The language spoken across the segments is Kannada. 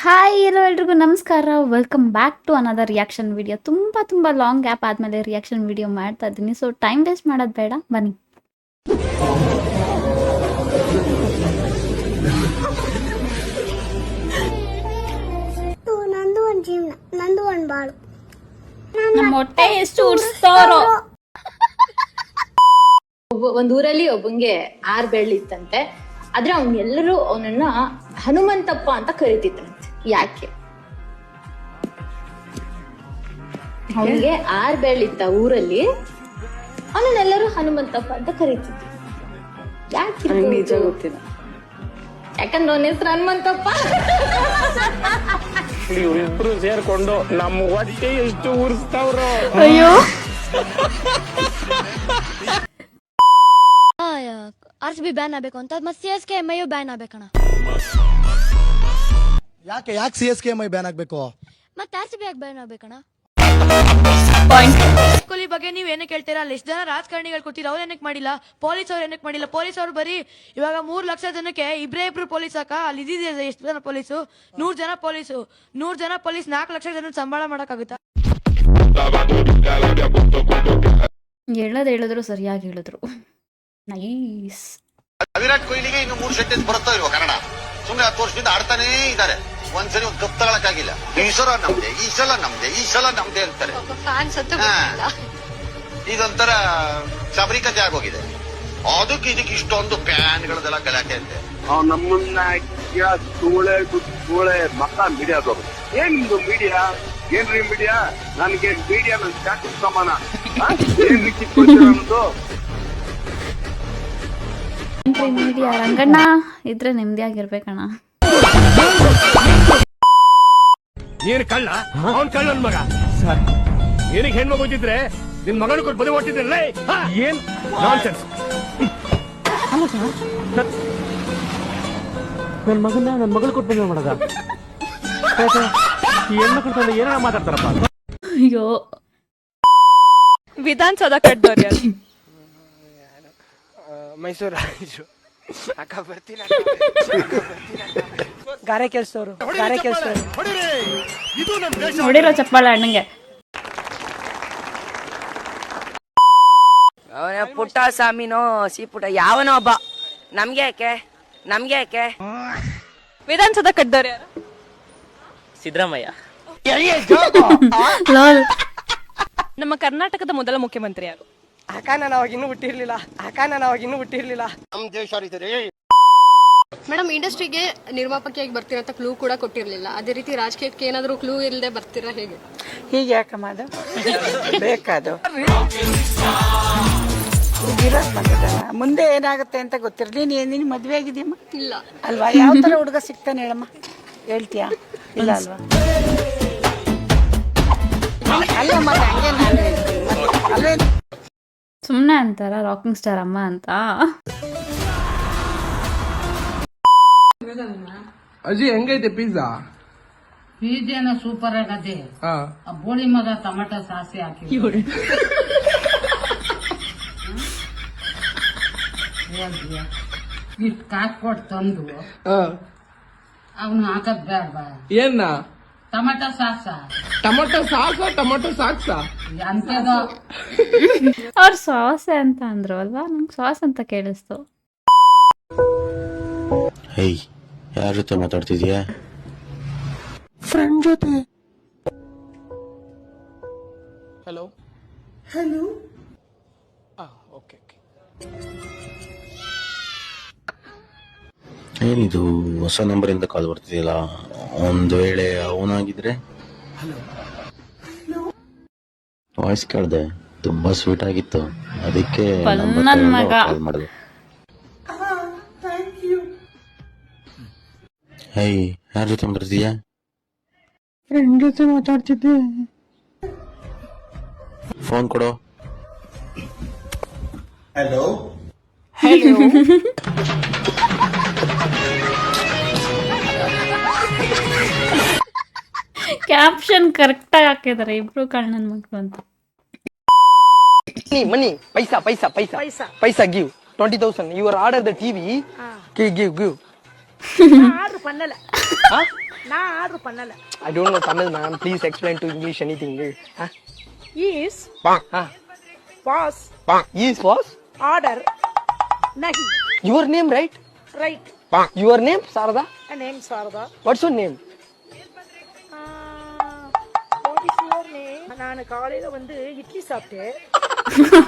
ಹಾಯ್ ಎಲ್ರಿಗೂ ನಮಸ್ಕಾರ. Welcome back to another reaction video. ತುಂಬ ಲಾಂಗ್ ಗ್ಯಾಪ್ ಆದಮೇಲೆ ರಿಯಾಕ್ಷನ್ ವಿಡಿಯೋ ಮಾಡ್ತಾ ಇದ್ದೀನಿ. ಸೊ ಟೈಮ್ ವೇಸ್ಟ್ ಮಾಡೋದು ಬೇಡ, ಬನ್ನಿ. ನಂದು ಒಂದು ಜೀವನ, ನಂದು ಒಂದು ಬಾಳು. ನಮ್ಮ ಹೊಟ್ಟೆ ಎಷ್ಟು ಉರ್ಸ್ತಾರೋ. ಒಂದ್ ಊರಲ್ಲಿ ಒಬ್ಬಂಗೆ 6 ಬೆಳ್ಳಿತ್ತಂತೆ. ಆದ್ರೆ ಎಲ್ಲರೂ ಅವನನ್ನ ಹನುಮಂತಪ್ಪ ಅಂತ ಕರೀತಿದ್ರಂತೆ. ಯಾಕೆ? ಅವನಿಗೆ 6 ಬೆಳ್ಳಿತ್ತ ಊರಲ್ಲಿ, ಅವನನ್ನೆಲ್ಲರೂ ಹನುಮಂತಪ್ಪ ಅಂತ ಕರೀತಿದ್ರು. ಯಾಕೆ? ನಿಜ ಗೊತ್ತಿಲ್ಲ. ಯಾಕಂದ್ರೆ ಅವನ ಹೆಸರು ಹನುಮಂತಪ್ಪ. ಇವ್ರಿಬ್ರು ಸೇರ್ಕೊಂಡು ನಮ್ಮ ಹೊಟ್ಟೆ ಎಷ್ಟು ಉರ್ಸ್ತಾವ್ರು. ಅಯ್ಯೋ, RCB ಬ್ಯಾನ್ ಆಗ್ಬೇಕು ಅಂತ, ಮತ್ತೆ CSK MIU ಬ್ಯಾನ್ ಆಗ್ಬೇಕಣ್ಣ. ಯಾಕೆ CSK MI ಬ್ಯಾನ್ ಆಗ್ಬೇಕು? ಮತ್ತೆ RCB ಯಾಕೆ ಬ್ಯಾನ್ ಆಗ್ಬೇಕಣ್ಣ? ಕೊಹ್ಲಿ ಬಗ್ಗೆ ನೀವ್ ಏನಕ್ಕೆ ಹೇಳ್ತೀರಾ? ಅಲ್ಲಿ ಎಷ್ಟು ಜನ ರಾಜಕಾರಣಿಗಳು ಕೂತಿದ್ರು, ಅವ್ರು ಏನಕ್ಕೆ ಮಾಡಿಲ್ಲ? ಪೊಲೀಸ್ ಅವ್ರು ಏನಕ್ಕೆ ಮಾಡಿಲ್ಲ? ಪೊಲೀಸ್ ಅವ್ರು ಬರೀ ಇವಾಗ 3 ಲಕ್ಷ ಜನಕ್ಕೆ ಇಬ್ರು ಪೊಲೀಸ್ ಹಾಕ. ಅಲ್ಲಿ ಇದ್ದಿದೆ ಎಷ್ಟು ಜನ ಪೊಲೀಸು? 100 ಜನ ಪೊಲೀಸು. 100 ಜನ ಪೊಲೀಸ್ 4 ಲಕ್ಷ ಜನ ಸಂಬಳ ಮಾಡಕ್ಕಾಗುತ್ತಾ? ಹೇಳಿದ್ರು ಸರಿಯಾಗಿ ಹೇಳಿದ್ರು. ನೈಸ್. ವಿರಾಟ್ ಕೊಹ್ಲಿಗೆ ಇನ್ನು 3 ಸೆಂಟೆನ್ಸ್ ಬರುತ್ತೋ ಇಲ್ವೋ ಕನ್ನಡ? ಸುಮ್ಮನೆ 10 ವರ್ಷದಿಂದ ಆಡ್ತಾನೇ ಇದ್ದಾರೆ. ಒಂದ್ಸರಿ ಒಂದು ಕಪ್ ತಗೊಳಕ್ಕಾಗಿಲ್ಲ. ಈ ಸಲ ನಮ್ದೆ, ಈ ಸಲ ನಮ್ದೆ, ಈ ಸಲ ನಮ್ದೆ ಅಂತಾರೆ. ಇದೊಂಥರ ಶಬರಿ ಕತೆ ಆಗೋಗಿದೆ. ಅದಕ್ಕೆ ಇದಕ್ಕೆ ಇಷ್ಟೊಂದು ಪ್ಯಾನ್ಗಳದೆಲ್ಲ ಗಲಾಟೆ ಅಂತೆ. ನಮ್ಮನ್ನ ಸೂಳೆ ಮಕ್ಕ ಮೀಡಿಯಾದವರು. ಏನಿದು ಮೀಡಿಯಾ? ಏನ್ರಿ ಮೀಡಿಯಾ? ನನಗೆ ಮೀಡಿಯಾ ನನ್ನ ಸ್ಟ್ಯಾಟಸ್ ಸಮಾನ. ಏನ್ರಿ ಕಿತ್ಕೊಳ್ತೀರ? ಮೀಡಿಯಾ ರಂಗಣ್ಣ ಇದ್ರೆ ನೆಮ್ಮದಿಯಾಗಿರ್ಬೇಕಣ್ಣ. ನೀನ್ ಕಳ್ಳ, ಅವನ್ ಕಳ್ಳ ನನ್ ಮಗ. ನಿನಗೆ ಹೆಣ್ಮಗು ಇದ್ದಿದ್ರೆ ನಿನ್ ಮಗನ ಕೊಟ್ಟು ಬದಿ ಓಡ್ತಿದ್ರಲ್ಲ. ಏನ್ ನಾನ್ಸೆನ್ಸ್. ನನ್ ಮಗಳು ಕೊಟ್ಟು ಬಂದ ಮಾಡದ ಹೆಣ್ಮಕ್ಳು ತಂದು ಏನ ಮಾತಾಡ್ತಾರಪ್ಪ. ಅಯ್ಯೋ, ವಿಧಾನಸೌಧ ಕಟ್ಟದವ್ರು ಯಾರು? ಮೈಸೂರು ರಾಜು. ಅಕ್ಕ ಬರ್ತೀನಿ. ಗಾರೆ ಕೆಲ್ಸದವ್ರು. ನೋಡಿರೋ ಚಪ್ಪಾಳೆ ಅಣ್ಣಂಗೆ. ಅವನ ಪುಟ್ಟ ಸ್ವಾಮಿನೋ ಪುಟ್ಟ ಯಾವನೋ ಒಬ್ಬ. ನಮ್ಗೆ ಯಾಕೆ ವಿಧಾನಸೌಧ ಕಟ್ಟದವ್ರು ಯಾರು? ಸಿದ್ದರಾಮಯ್ಯ. ಲಾಲ್. ನಮ್ಮ ಕರ್ನಾಟಕದ ಮೊದಲ ಮುಖ್ಯಮಂತ್ರಿ ಯಾರು? ಅಕ್ಕ ನಾನು ಅವಾಗ ಇನ್ನೂ ಹುಟ್ಟಿರ್ಲಿಲ್ಲ. ನಮ್ ದೇಶ ಮೇಡಮ್, ಇಂಡಸ್ಟ್ರಿಗೆ ನಿರ್ಮಾಪಕಿಯಾಗಿ ಬರ್ತೀರಾ ಅಂತ ಕ್ಲೂ ಕೂಡ ಕೊಟ್ಟಿರ್ಲಿಲ್ಲ. ಅದೇ ರೀತಿ ರಾಜಕೀಯಕ್ಕೆ ಏನಾದರೂ ಕ್ಲೂ ಇಲ್ಲದೆ ಬರ್ತೀರಾ ಹೇಗೆ? ಹೀಗೆ ಯಾಕಮ್ಮ ಅದು ಬೇಕಾದು ಮುಂದೆ ಏನಾಗುತ್ತೆ ಅಂತ ಗೊತ್ತಿರಲಿ. ನೀನ್ ಮದ್ವೆ ಆಗಿದೆಯಮ್ಮ? ಇಲ್ಲ. ಅಲ್ವಾ? ಯಾವ ತರ ಹುಡುಗ ಸಿಗ್ತಾನೆ ಹೇಳಮ್ಮ? ಹೇಳ್ತೀಯಾ? ಇಲ್ಲ ಅಲ್ವಾ? ಅಲ್ಲಮ್ಮ, ಹಂಗೆ ನಾನು ಅಲ್ವೇ. ಸುಮ್ಮನೆ ಅಂತಾರ ರಾಕಿಂಗ್ ಸ್ಟಾರ್ ಅಮ್ಮ ಅಂತ. ಅಜ್ಜಿ ಹೆಂಗೈತೆ ಪಿಜ್ಜಾ? ಪಿಜ್ಜಾನ ಸೂಪರ್ ಆಗದೆ. ಬೋಳಿ ಮಗ ಟೊಮೆಟೊ ಸಾಸಿ ಹಾಕಿ ಇಷ್ಟು ಕಾಸು ಕೊಟ್ಟು ತಂದು ಅವನು ಹಾಕದ್ ಬೇಡ. ಏನ? ಟೊಮೆಟೊ ಸಾಸ. ಟೊಮೆಟೊ ಸಾಕ್ಸ ಅಂತದ ಅವ್ರ ಸಾಸೆ ಅಂತ ಅಂದ್ರು ಅಲ್ವಾ? ನಂಗೆ ಸಾಸ್ ಅಂತ ಕೇಳಿಸ್ತು. ಹೇಯ್, ಯಾರ ಜೊತೆ ಮಾತಾಡ್ತಿದ್ಯಾ? ಫ್ರೆಂಡ್ ಜೊತೆ. ಹಲೋ. ಓಕೆ. ಏನಿದು ಹೊಸ ನಂಬರ್ ಇಂದ ಕಾಲ್ ಬರ್ತಿದ್ಯಲ್ಲ? ಒಂದ್ ವೇಳೆ ಅವನಾಗಿದ್ರೆ? ವಾಯ್ಸ್ ಕೇಳ್ದೆ, ತುಂಬಾ ಸ್ವೀಟ್ ಆಗಿತ್ತು, ಅದಕ್ಕೆ ನನ್ ಮಗ. ಕಾಲ್ ಮಾಡಿದೆ. ಹೇಯ್, ಯಾರ ಜೊತೆ ಮಾತಾಡ್ತಿದ್ಯಾ? ಫ್ರೆಂಡ್ ಜೊತೆ ಮಾತಾಡ್ತಿದ್ದೆ. ಫೋನ್ ಕೊಡು. ಹಲೋ. ಕ್ಯಾಪ್ಷನ್ ಕರೆಕ್ಟಾಗಿ ಹಾಕಿದಾರೆ ಇಬ್ರು ಕಣ್ಣನ್ ಮಕ್ಳು ಅಂತ. Money paisa give 20,000. You are order the TV. Give. நான் ஆர்டர் பண்ணல. I don't know Tamil, ma'am. Please explain to English anything. Huh? Is was Is was order nahi. your name, right? Right. Your name, Sarada? Name Sarada. What's your name? What is your name? நான் காலையில வந்து இட்லி சாப்பிட்டேன்.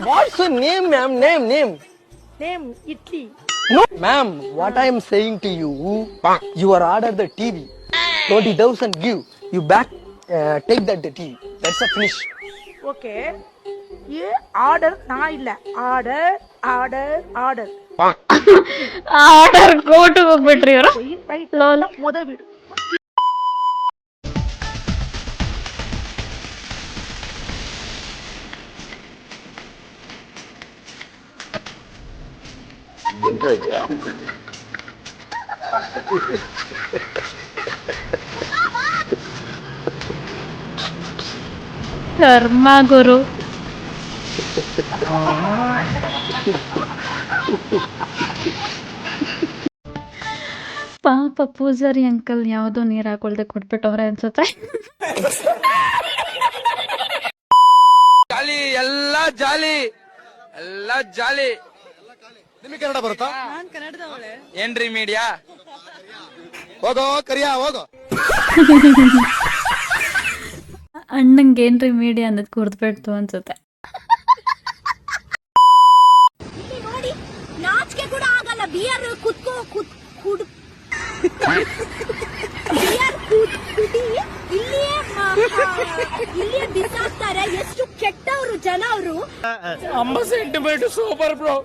What's your name, ma'am? Name. Name idli. No, ma'am. What I am saying to you, you are order the TV. 20,000 give. You back, take that the TV. That's a finish. Okay. ये ஆர்டர் நான் இல்ல. ஆர்டர். ಆರ್ಡರ್ ಕೋರ್ಟ್ ಹೋಗ್ಬಿಟ್ರಿ ಇವರು. ರೈಟ್. ಲೋಲ್. ಮೊದ ಬಿಡು. ಕರ್ಮ ಗುರು. ಪಾಪ ಪೂಜಾರಿ ಅಂಕಲ್ ಯಾವುದೋ ನೀರು ಹಾಕೊಳ್ದೆ ಕೊಟ್ಬಿಟ್ಟವ್ರೆ ಅನ್ಸುತ್ತೆ. ಜಾಲಿ ಎಲ್ಲ ಜಾಲಿ ನಿಮಗೆ ಕನ್ನಡ ಬರುತ್ತಾ? ಏನ್ರಿ ಮೀಡಿಯಾ? ಹೋಗೋ ಕರಿಯಾ ಹೋಗೋ. ಅಣ್ಣಂಗೆ ಏನ್ರಿ ಮೀಡಿಯಾ ಅನ್ನೋದು ಕುರ್ದ್ಬಿಡ್ತು ಅನ್ಸುತ್ತೆ. ನೋಡಿ ನಾಚಿಕೆ ಕೂಡ ಆಗಲ್ಲ. ಬಿಯರ್ ಕುತ್ಕೋ ಕುಡಿ ಇಲ್ಲಿಯೇ ಬಿಸಾಕ್ತಾರೆ. ಎಷ್ಟು ಕೆಟ್ಟವರು ಜನ ಅವರು. 50 ಸೆಂಟಿಮೀಟರ್ ಸೂಪರ್ ಬ್ರೋ.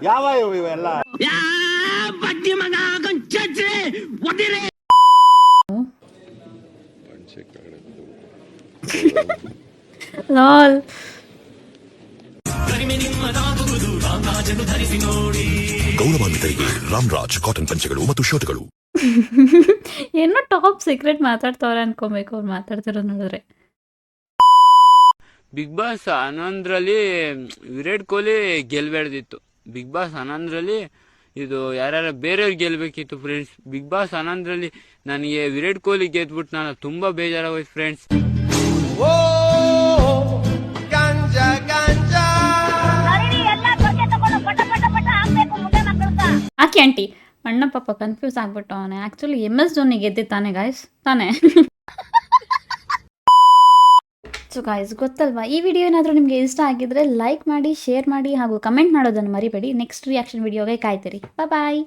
ಯಾವ ಇವೆಲ್ಲ ಲಾಲ್. ಗೌರವಾನ್ವಿತರಿಗೆ ರಾಮ್ರಾಜ್ ಕಾಟನ್ ಪಂಚೆಗಳು ಮತ್ತು ಶರ್ಟ್ಗಳು. ಏನೋ ಟಾಪ್ ಸೀಕ್ರೆಟ್ ಮಾತಾಡ್ತವ್ರೆ ಅನ್ಕೋಬೇಕು ಅವ್ರು ಮಾತಾಡ್ತಿರೋ ನೋಡಿದ್ರೆ. ಬಿಗ್ ಬಾಸ್ 11ರಲ್ಲಿ ವಿರಾಟ್ ಕೊಹ್ಲಿ ಗೆಲ್ಬೇಡ್ದಿತ್ತು. ಬಿಗ್ ಬಾಸ್ 11ರಲ್ಲಿ ಇದು ಯಾರ್ಯಾರ ಬೇರೆಯವ್ರು ಗೆಲ್ಬೇಕಿತ್ತು ಫ್ರೆಂಡ್ಸ್. ಬಿಗ್ ಬಾಸ್ 11ರಲ್ಲಿ ನನಗೆ ವಿರಾಟ್ ಕೊಹ್ಲಿ ಗೆದ್ಬಿಟ್ಟು ನಾನು ತುಂಬಾ ಬೇಜಾರಾಗೋಯ್ತು ಫ್ರೆಂಡ್ಸ್. ಆಕೆ ಆಂಟಿ ಅಣ್ಣ ಪಾಪ ಕನ್ಫ್ಯೂಸ್ ಆಗ್ಬಿಟ್ಟು ಅವನೇ ಆಕ್ಚುಲಿ MS ಧೋನಿ ಗೆದ್ದಿತ್ತಾನೆ ಗಾಯ್ಸ್ ತಾನೆ. ಸೊ ಗಾಯ್ಸ್ ಗೊತ್ತಲ್ವಾ, ಈ ವಿಡಿಯೋ ಏನಾದರೂ ನಿಮಗೆ ಇಷ್ಟ ಆಗಿದ್ರೆ ಲೈಕ್ ಮಾಡಿ, ಶೇರ್ ಮಾಡಿ ಹಾಗೂ ಕಮೆಂಟ್ ಮಾಡೋದನ್ನು ಮರಿಬೇಡಿ. ನೆಕ್ಸ್ಟ್ ರಿಯಾಕ್ಷನ್ ವಿಡಿಯೋಗೆ ಕಾಯ್ತೀರಿ. ಬಾಯ್.